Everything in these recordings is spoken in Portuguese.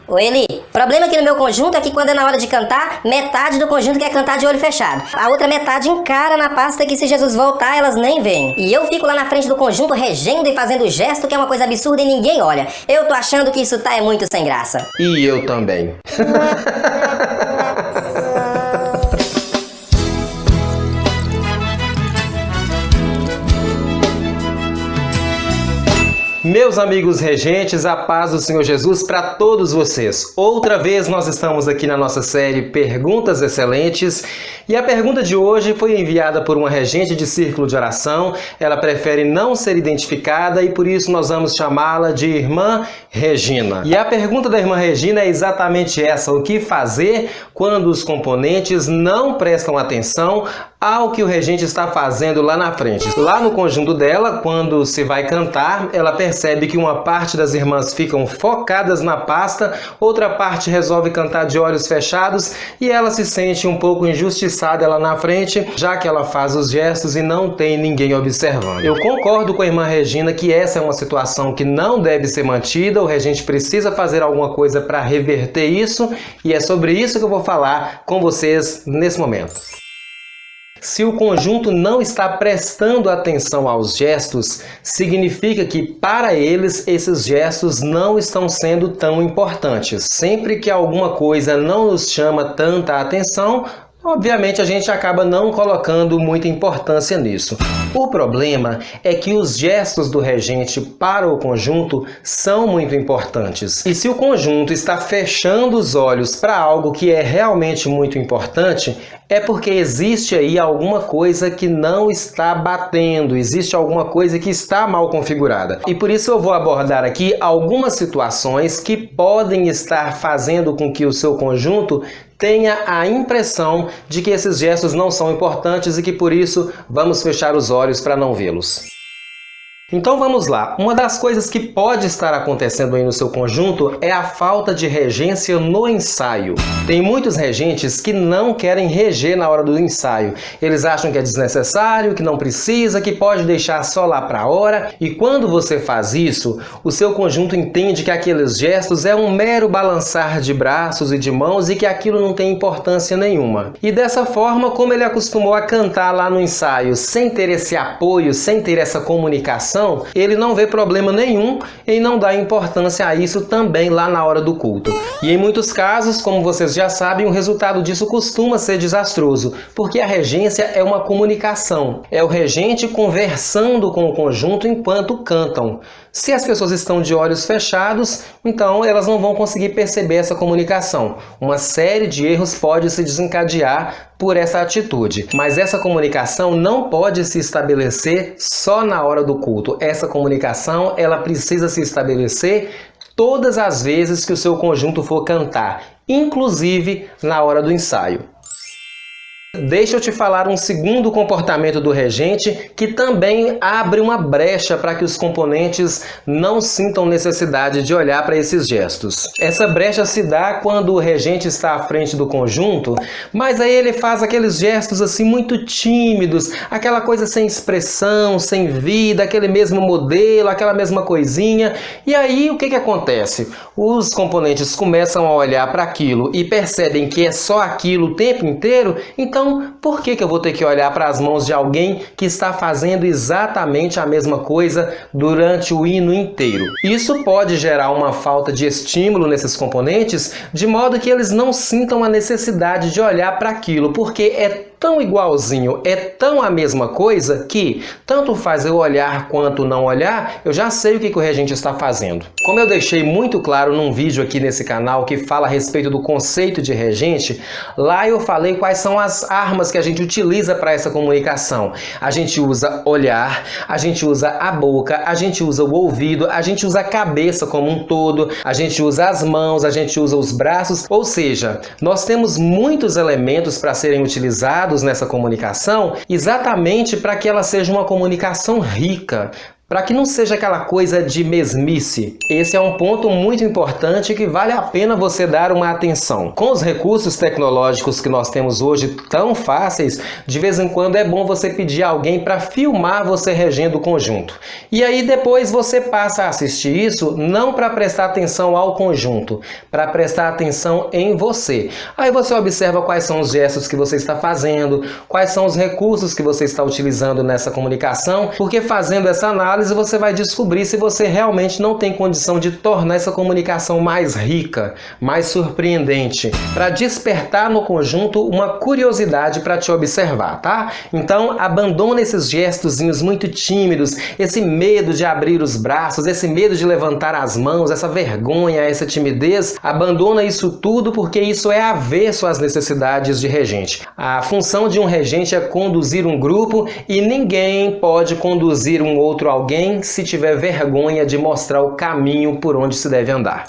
Ô Eli, o problema aqui no meu conjunto é que quando é na hora de cantar, metade do conjunto quer cantar de olho fechado. A outra metade encara na pasta que se Jesus voltar, elas nem vêm. E eu fico lá na frente do conjunto regendo e fazendo gesto que é uma coisa absurda e ninguém olha. Eu tô achando que isso tá muito sem graça. E eu também. Meus amigos regentes, a paz do Senhor Jesus para todos vocês. Outra vez nós estamos aqui na nossa série Perguntas Excelentes e a pergunta de hoje foi enviada por uma regente de círculo de oração. Ela prefere não ser identificada e por isso nós vamos chamá-la de Irmã Regina. E a pergunta da Irmã Regina é exatamente essa: o que fazer quando os componentes não prestam atenção ao que o regente está fazendo lá na frente? Lá no conjunto dela, quando se vai cantar, ela percebe que uma parte das irmãs ficam focadas na pasta, outra parte resolve cantar de olhos fechados e ela se sente um pouco injustiçada lá na frente, já que ela faz os gestos e não tem ninguém observando. Eu concordo com a Irmã Regina que essa é uma situação que não deve ser mantida, o regente precisa fazer alguma coisa para reverter isso e é sobre isso que eu vou falar com vocês nesse momento. Se o conjunto não está prestando atenção aos gestos, significa que para eles esses gestos não estão sendo tão importantes. Sempre que alguma coisa não nos chama tanta atenção, obviamente a gente acaba não colocando muita importância nisso. O problema é que os gestos do regente para o conjunto são muito importantes. E se o conjunto está fechando os olhos para algo que é realmente muito importante, é porque existe aí alguma coisa que não está batendo, existe alguma coisa que está mal configurada. E por isso eu vou abordar aqui algumas situações que podem estar fazendo com que o seu conjunto tenha a impressão de que esses gestos não são importantes e que por isso vamos fechar os olhos para não vê-los. Então vamos lá. Uma das coisas que pode estar acontecendo aí no seu conjunto é a falta de regência no ensaio. Tem muitos regentes que não querem reger na hora do ensaio. Eles acham que é desnecessário, que não precisa, que pode deixar só lá para a hora. E quando você faz isso, o seu conjunto entende que aqueles gestos é um mero balançar de braços e de mãos e que aquilo não tem importância nenhuma. E dessa forma, como ele acostumou a cantar lá no ensaio, sem ter esse apoio, sem ter essa comunicação, ele não vê problema nenhum em não dar importância a isso também lá na hora do culto. E em muitos casos, como vocês já sabem, o resultado disso costuma ser desastroso, porque a regência é uma comunicação, é o regente conversando com o conjunto enquanto cantam. Se as pessoas estão de olhos fechados, então elas não vão conseguir perceber essa comunicação. Uma série de erros pode se desencadear por essa atitude. Mas essa comunicação não pode se estabelecer só na hora do culto. Essa comunicação, ela precisa se estabelecer todas as vezes que o seu conjunto for cantar, inclusive na hora do ensaio. Deixa eu te falar um segundo comportamento do regente que também abre uma brecha para que os componentes não sintam necessidade de olhar para esses gestos. Essa brecha se dá quando o regente está à frente do conjunto, mas aí ele faz aqueles gestos assim muito tímidos, aquela coisa sem expressão, sem vida, aquele mesmo modelo, aquela mesma coisinha. E aí o que acontece? Os componentes começam a olhar para aquilo e percebem que é só aquilo o tempo inteiro, então por que eu vou ter que olhar para as mãos de alguém que está fazendo exatamente a mesma coisa durante o hino inteiro? Isso pode gerar uma falta de estímulo nesses componentes, de modo que eles não sintam a necessidade de olhar para aquilo, porque é tão igualzinho, é tão a mesma coisa que tanto faz eu olhar quanto não olhar, eu já sei o que o regente está fazendo. Como eu deixei muito claro num vídeo aqui nesse canal que fala a respeito do conceito de regente, lá eu falei quais são as armas que a gente utiliza para essa comunicação. A gente usa olhar, a gente usa a boca, a gente usa o ouvido, a gente usa a cabeça como um todo, a gente usa as mãos, a gente usa os braços, ou seja, nós temos muitos elementos para serem utilizados nessa comunicação, exatamente para que ela seja uma comunicação rica, para que não seja aquela coisa de mesmice. Esse é um ponto muito importante que vale a pena você dar uma atenção. Com os recursos tecnológicos que nós temos hoje tão fáceis, de vez em quando é bom você pedir a alguém para filmar você regendo o conjunto. E aí depois você passa a assistir isso não para prestar atenção ao conjunto, para prestar atenção em você. Aí você observa quais são os gestos que você está fazendo, quais são os recursos que você está utilizando nessa comunicação, porque fazendo essa análise você vai descobrir se você realmente não tem condição de tornar essa comunicação mais rica, mais surpreendente, para despertar no conjunto uma curiosidade para te observar, tá? Então, abandona esses gestozinhos muito tímidos, esse medo de abrir os braços, esse medo de levantar as mãos, essa vergonha, essa timidez. Abandona isso tudo porque isso é avesso às necessidades de regente. A função de um regente é conduzir um grupo e ninguém pode conduzir um outro alguém se tiver vergonha de mostrar o caminho por onde se deve andar.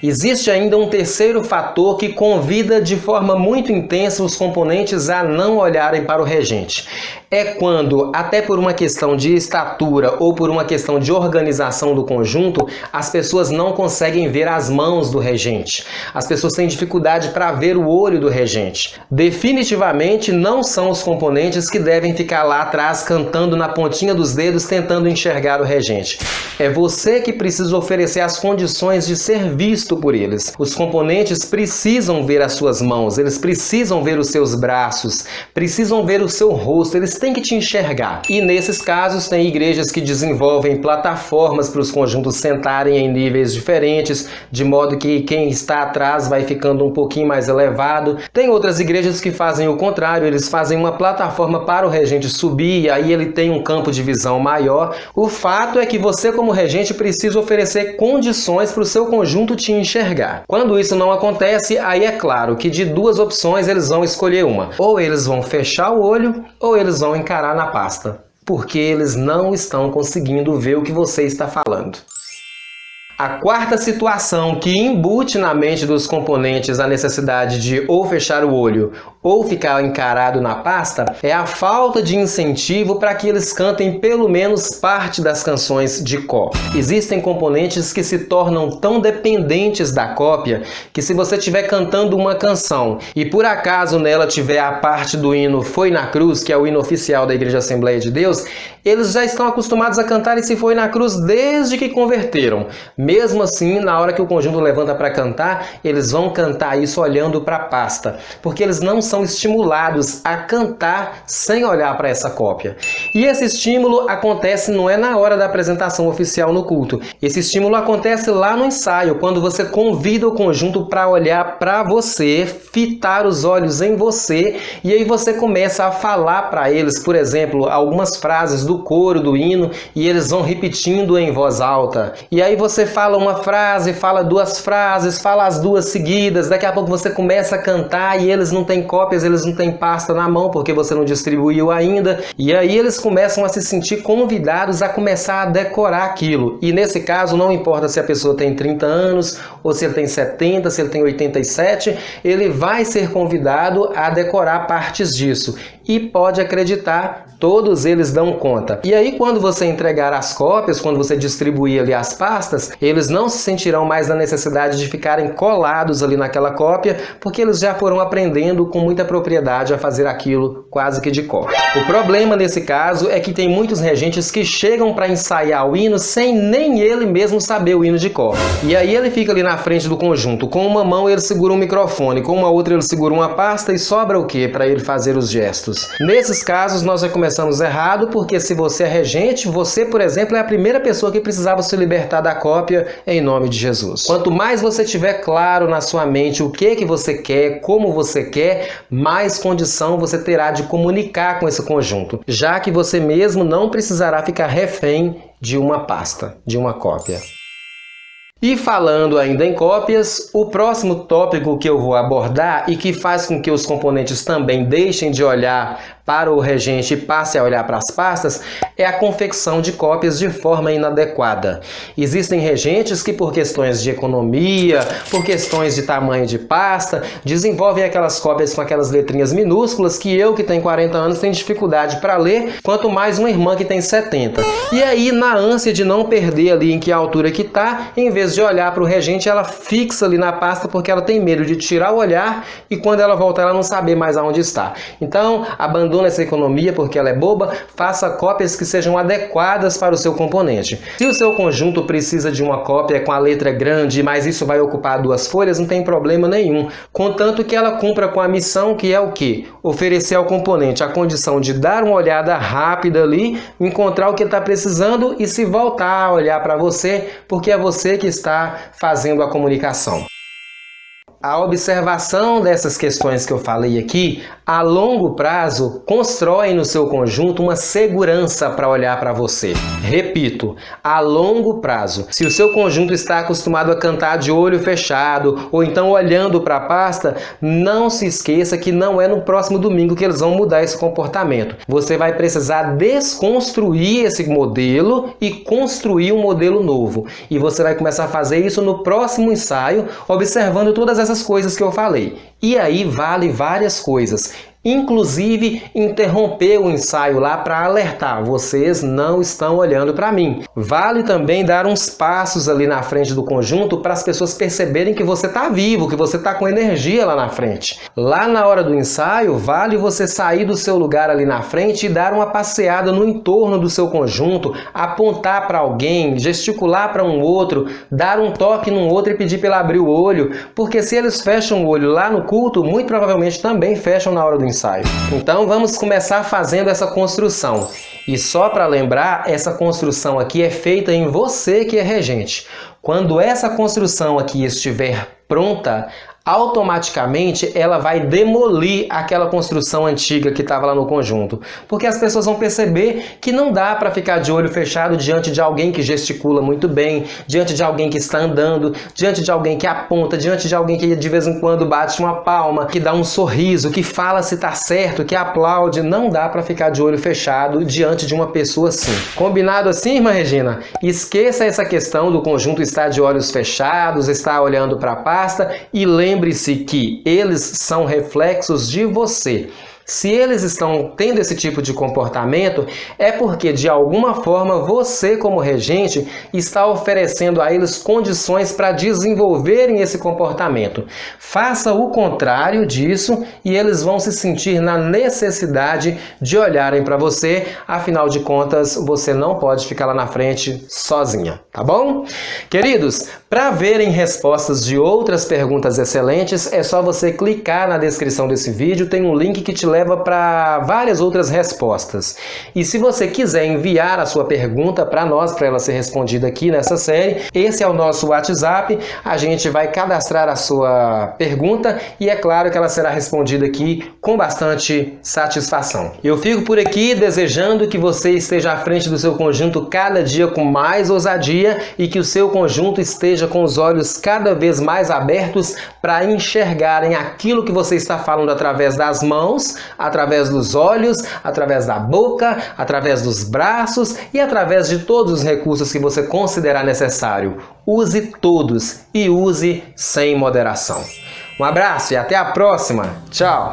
Existe ainda um terceiro fator que convida de forma muito intensa os componentes a não olharem para o regente. É quando, até por uma questão de estatura ou por uma questão de organização do conjunto, as pessoas não conseguem ver as mãos do regente. As pessoas têm dificuldade para ver o olho do regente. Definitivamente não são os componentes que devem ficar lá atrás cantando na pontinha dos dedos tentando enxergar o regente. É você que precisa oferecer as condições de ser visto por eles. Os componentes precisam ver as suas mãos, eles precisam ver os seus braços, precisam ver o seu rosto, eles têm que te enxergar. E nesses casos tem igrejas que desenvolvem plataformas para os conjuntos sentarem em níveis diferentes, de modo que quem está atrás vai ficando um pouquinho mais elevado. Tem outras igrejas que fazem o contrário, eles fazem uma plataforma para o regente subir e aí ele tem um campo de visão maior. O fato é que você, como regente, precisa oferecer condições para o seu conjunto te enxergar. Quando isso não acontece, aí é claro que de duas opções eles vão escolher uma. Ou eles vão fechar o olho, ou eles vão encarar na pasta. Porque eles não estão conseguindo ver o que você está falando. A quarta situação que embute na mente dos componentes a necessidade de ou fechar o olho ou ficar encarado na pasta é a falta de incentivo para que eles cantem pelo menos parte das canções de cor. Existem componentes que se tornam tão dependentes da cópia que se você estiver cantando uma canção e por acaso nela tiver a parte do hino Foi na Cruz, que é o hino oficial da Igreja Assembleia de Deus, eles já estão acostumados a cantar esse Foi na Cruz desde que converteram. Mesmo assim, na hora que o conjunto levanta para cantar, eles vão cantar isso olhando para a pasta, porque eles não são estimulados a cantar sem olhar para essa cópia. E esse estímulo acontece não é na hora da apresentação oficial no culto. Esse estímulo acontece lá no ensaio, quando você convida o conjunto para olhar para você, fitar os olhos em você, e aí você começa a falar para eles, por exemplo, algumas frases do coro do hino, e eles vão repetindo em voz alta. E aí você fala uma frase, fala duas frases, fala as duas seguidas, daqui a pouco você começa a cantar e eles não têm cópias, eles não têm pasta na mão porque você não distribuiu ainda, e aí eles começam a se sentir convidados a começar a decorar aquilo. E nesse caso não importa se a pessoa tem 30 anos, ou se ele tem 70, se ele tem 87, ele vai ser convidado a decorar partes disso. E pode acreditar, todos eles dão conta. E aí quando você entregar as cópias, quando você distribuir ali as pastas, eles não se sentirão mais na necessidade de ficarem colados ali naquela cópia, porque eles já foram aprendendo com muita propriedade a fazer aquilo quase que de cor. O problema nesse caso é que tem muitos regentes que chegam para ensaiar o hino sem nem ele mesmo saber o hino de cor. E aí ele fica ali na frente do conjunto, com uma mão ele segura um microfone, com uma outra ele segura uma pasta e sobra o quê para ele fazer os gestos? Nesses casos nós já começamos errado, porque se você é regente, você, por exemplo, é a primeira pessoa que precisava se libertar da cópia em nome de Jesus. Quanto mais você tiver claro na sua mente o que você quer, como você quer, mais condição você terá de comunicar com esse conjunto, já que você mesmo não precisará ficar refém de uma pasta, de uma cópia. E falando ainda em cópias, o próximo tópico que eu vou abordar e que faz com que os componentes também deixem de olhar para o regente e passe a olhar para as pastas é a confecção de cópias de forma inadequada. Existem regentes que, por questões de economia, por questões de tamanho de pasta, desenvolvem aquelas cópias com aquelas letrinhas minúsculas que eu, que tenho 40 anos, tenho dificuldade para ler, quanto mais uma irmã que tem 70. E aí, na ânsia de não perder ali em que altura que tá, em vez de olhar para o regente, ela fixa ali na pasta porque ela tem medo de tirar o olhar e quando ela voltar ela não saber mais aonde está. Então, abandone essa economia porque ela é boba, faça cópias que sejam adequadas para o seu componente. Se o seu conjunto precisa de uma cópia com a letra grande, mas isso vai ocupar 2 folhas, não tem problema nenhum, contanto que ela cumpra com a missão que é o quê? Oferecer ao componente a condição de dar uma olhada rápida ali, encontrar o que ele está precisando e se voltar a olhar para você, porque é você que está fazendo a comunicação. A observação dessas questões que eu falei aqui, a longo prazo, constrói no seu conjunto uma segurança para olhar para você. Repito, a longo prazo. Se o seu conjunto está acostumado a cantar de olho fechado ou então olhando para a pasta, não se esqueça que não é no próximo domingo que eles vão mudar esse comportamento. Você vai precisar desconstruir esse modelo e construir um modelo novo. E você vai começar a fazer isso no próximo ensaio, observando todas essas coisas que eu falei. E aí vale várias coisas. Inclusive, interromper o ensaio lá para alertar, vocês não estão olhando para mim. Vale também dar uns passos ali na frente do conjunto para as pessoas perceberem que você está vivo, que você está com energia lá na frente. Lá na hora do ensaio, vale você sair do seu lugar ali na frente e dar uma passeada no entorno do seu conjunto, apontar para alguém, gesticular para um outro, dar um toque num outro e pedir para ele abrir o olho, porque se eles fecham o olho lá no culto, muito provavelmente também fecham na hora do ensaio. Então vamos começar fazendo essa construção. E só para lembrar, essa construção aqui é feita em você que é regente. Quando essa construção aqui estiver pronta, automaticamente ela vai demolir aquela construção antiga que estava lá no conjunto. Porque as pessoas vão perceber que não dá para ficar de olho fechado diante de alguém que gesticula muito bem, diante de alguém que está andando, diante de alguém que aponta, diante de alguém que de vez em quando bate uma palma, que dá um sorriso, que fala se está certo, que aplaude. Não dá para ficar de olho fechado diante de uma pessoa assim. Combinado assim, irmã Regina? Esqueça essa questão do conjunto estar de olhos fechados, estar olhando para a pasta e lembre-se que eles são reflexos de você. Se eles estão tendo esse tipo de comportamento, é porque de alguma forma você, como regente, está oferecendo a eles condições para desenvolverem esse comportamento. Faça o contrário disso e eles vão se sentir na necessidade de olharem para você. Afinal de contas, você não pode ficar lá na frente sozinha, tá bom? Queridos, para verem respostas de outras perguntas excelentes, é só você clicar na descrição desse vídeo, tem um link que te leva para várias outras respostas. E se você quiser enviar a sua pergunta para nós, para ela ser respondida aqui nessa série, esse é o nosso WhatsApp, a gente vai cadastrar a sua pergunta e é claro que ela será respondida aqui com bastante satisfação. Eu fico por aqui desejando que você esteja à frente do seu conjunto cada dia com mais ousadia e que o seu conjunto esteja com os olhos cada vez mais abertos para enxergarem aquilo que você está falando através das mãos, através dos olhos, através da boca, através dos braços e através de todos os recursos que você considerar necessário. Use todos e use sem moderação. Um abraço e até a próxima. Tchau!